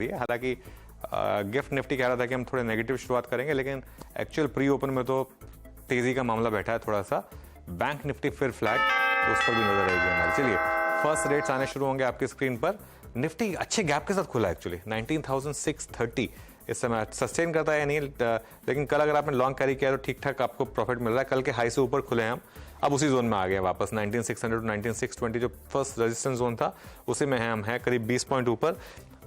है। हालांकि gift Nifty कह रहा था कि हम थोड़े नेगेटिव शुरुआत करेंगे, लेकिन एक्चुअल प्री ओपन में तो तेजी का मामला बैठा है थोड़ा सा। बैंक निफ्टी फिर फ्लैट, तो उस पर भी नजर रहेगी हमारी। चलिए फर्स्ट रेट्स आने शुरू होंगे आपकी स्क्रीन पर। निफ्टी अच्छे गैप के साथ खुला एक्चुअली 19,630 इस समय सस्टेन करता है या नहीं, लेकिन कल अगर आपने लॉन्ग कैरी किया तो ठीक ठाक आपको प्रॉफिट मिल रहा है। कल के हाई से ऊपर खुले हैं हम, अब उसी जोन में आ गए वापस 19,600 टू 19,620 जो फर्स्ट रेजिस्टेंस जोन था उसी में है हम हैं, करीब 20 पॉइंट ऊपर।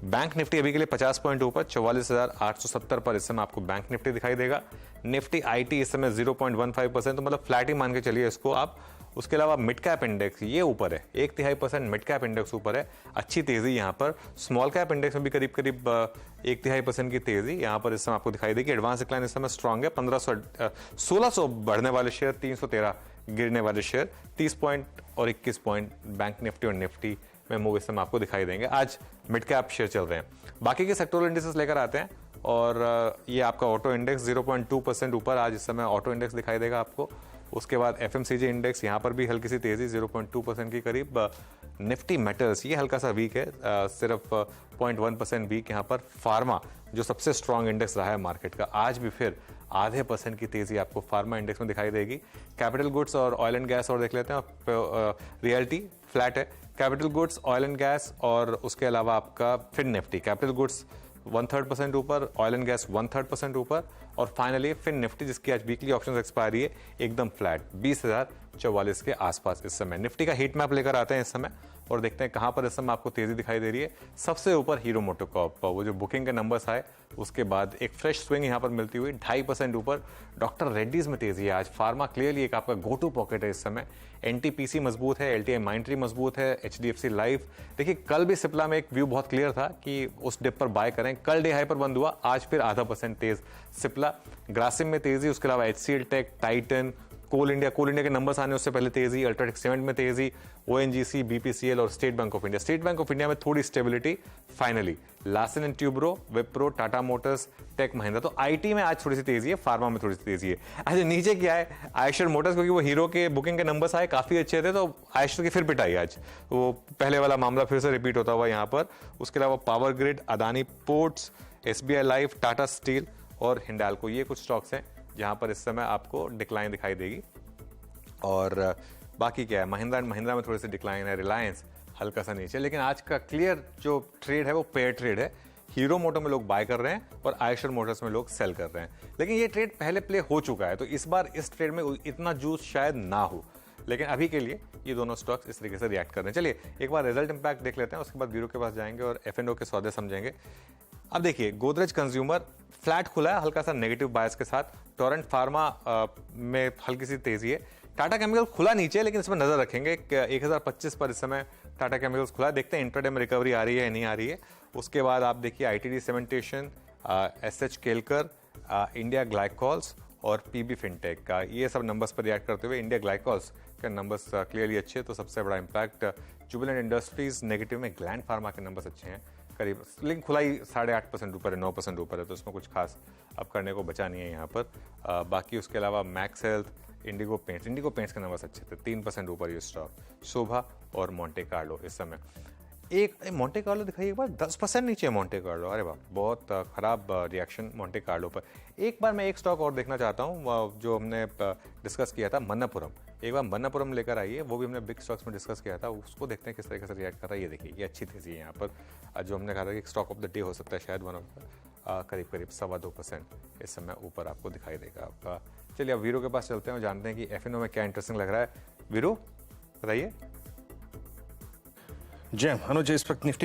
बैंक निफ्टी अभी के लिए 50 पॉइंट ऊपर 44,870 पर इस समय आपको बैंक निफ्टी दिखाई देगा। निफ्टी आईटी इस समय 0.15%, तो मतलब फ्लैट ही मान के चलिए इसको आप। उसके अलावा मिड कैप इंडेक्स ये ऊपर है, 1/3% मिड कैप इंडेक्स ऊपर है, अच्छी तेजी यहाँ पर। स्मॉल कैप इंडेक्स में भी करीब 1/3% की तेजी यहाँ पर इस समय आपको दिखाई देगी। एडवांस डिक्लाइन इस समय स्ट्रॉन्ग है, 1600 बढ़ने वाले शेयर, 313 गिरने वाले शेयर, 30 पॉइंट और 21 पॉइंट बैंक निफ्टी और निफ्टी में मूव इस समय आपको दिखाई देंगे। आज मिड कैप शेयर चल रहे हैं। बाकी के सेक्टोरल इंडेक्सेस लेकर आते हैं, और ये आपका ऑटो इंडेक्स 0.2% ऊपर आज इस समय ऑटो इंडेक्स दिखाई देगा आपको। उसके बाद एफएमसीजी इंडेक्स यहाँ पर भी हल्की सी तेजी 0.2% की करीब। निफ्टी मेटल्स ये हल्का सा वीक है, सिर्फ 0.1% वीक यहाँ पर। फार्मा जो सबसे स्ट्रॉन्ग इंडेक्स रहा है मार्केट का, आज भी फिर 0.5% की तेजी आपको फार्मा इंडेक्स में दिखाई देगी। कैपिटल गुड्स और ऑयल एंड गैस और देख लेते हैं, रियल्टी फ्लैट है। Capital goods, oil and gas और उसके अलावा आपका फिन निफ्टी, कैपिटल गुड्स 1/3% ऊपर, ऑयल एंड गैस 1/3% ऊपर, और फाइनली फिन निफ्टी जिसकी आज वीकली ऑप्शंस एक्सपायरी है एकदम फ्लैट 20,044 के आसपास इस समय। निफ्टी का हीट मैप लेकर आते हैं इस समय और देखते हैं कहां पर इस समय आपको तेजी दिखाई दे रही है। सबसे ऊपर हीरो मोटोकॉर्प, वो जो बुकिंग के नंबर्स आए उसके बाद एक फ्रेश स्विंग यहां पर मिलती हुई 2.5% ऊपर। डॉक्टर रेड्डीज में तेजी है आज। फार्मा क्लियरली एक आपका गो टू पॉकेट है इस समय। एनटीपीसी मजबूत है, एलटीआई माइंट्री मजबूत है, एचडीएफसी लाइफ। देखिए कल भी सिप्ला में एक व्यू बहुत क्लियर था कि उस डिप पर बाय करें, कल डे हाई पर बंद हुआ, आज फिर 0.5% तेज सिप्ला। ग्रासिम में तेजी, उसके अलावा HCL tech, Titan, Coal India के नंबर्स आने उससे पहले तेजी, अल्ट्राटेक सीमेंट में तेजी, ओएनजीसी, बीपीसीएल और State Bank of India. State Bank of India में थोड़ी stability finally. Larsen and Toubro, Wipro, Tata Motors, Tech Mahindra. तो आईटी में आज थोड़ी सी तेजी है, फार्मा में थोड़ी सी तेजी है। अच्छा नीचे क्या है, आयशर मोटर्स, क्योंकि वो हीरो के बुकिंग के नंबर्स आए काफी अच्छे थे, तो आयशर की फिर पिटाई आज, वो पहले वाला मामला फिर से रिपीट होता हुआ यहाँ पर। उसके अलावा power grid, Adani ports, SBI life, Tata steel और हिंडाल्को, ये कुछ स्टॉक्स हैं जहां पर इस समय आपको डिक्लाइन दिखाई देगी। और बाकी क्या है, महिंद्रा एंड महिंद्रा में थोड़ी सी डिक्लाइन है, रिलायंस हल्का सा नीचे। लेकिन आज का क्लियर जो ट्रेड है वो पेयर ट्रेड है। हीरो मोटो में लोग बाय कर रहे हैं और आयशर मोटर्स में लोग सेल कर रहे हैं। लेकिन ये ट्रेड पहले प्ले हो चुका है, तो इस बार इस ट्रेड में इतना जूस शायद ना हो, लेकिन अभी के लिए ये दोनों स्टॉक्स इस तरीके से रिएक्ट कर रहे हैं। चलिए एक बार रिजल्ट इंपैक्ट देख लेते हैं, उसके बाद ब्यूरो के पास जाएंगे और एफएनओ के सौदे समझेंगे। अब देखिए गोदरेज कंज्यूमर फ्लैट खुला है हल्का सा नेगेटिव बायस के साथ। टोरेंट फार्मा में हल्की सी तेजी है। टाटा केमिकल खुला नीचे, लेकिन इसमें नजर रखेंगे 1025 पर इस समय टाटा केमिकल्स खुला है। देखते हैं इंट्राडे में रिकवरी आ रही है या नहीं आ रही है। उसके बाद आप देखिए ITD cementation, SH Kelkar, India glycols और पीबी फिनटेक का, ये सब नंबर्स पर रिएक्ट करते हुए इंडिया ग्लाइकॉल्स के नंबर्स क्लियरली अच्छे, तो सबसे बड़ा इंपैक्ट। जुबिलेंट इंडस्ट्रीज नेगेटिव में, ग्लैंड फार्मा के नंबर्स अच्छे हैं करीब, लिंक खुला ही 8.5% ऊपर है, 9% ऊपर है, तो उसमें कुछ खास अब करने को बचा नहीं है यहाँ पर। बाकी उसके अलावा मैक्स हेल्थ, इंडिगो पेंट्स के नंबर्स अच्छे थे, 3% ऊपर ये स्टॉक। शोभा और मोंटे कार्लो इस समय एक मोंटे कार्लो दिखाइए एक बार, 10% नीचे है मोंटे कार्लो। अरे वाह, बहुत खराब रिएक्शन मोंटे कार्लो पर। एक बार मैं एक स्टॉक और देखना चाहता हूँ जो हमने डिस्कस किया था, मन्नापुरम। एक बार मन्नापुरम लेकर आइए, वो भी हमने बिग स्टॉक्स में डिस्कस किया था, उसको देखते हैं किस तरीके से रिएक्ट कर रहा है। ये देखिए ये अच्छी तेजी है यहाँ पर, जो हमने कहा था कि स्टॉक ऑफ द डे हो सकता है शायद वन ऑफ करीब 2.25% इस समय ऊपर आपको दिखाई देगा आपका। चलिए अब वीरो के पास चलते हैं और जानते हैं कि एफएनओ में क्या इंटरेस्टिंग लग रहा है। वीरो बताइए। जय अनुज, इस वक्त निफ्टी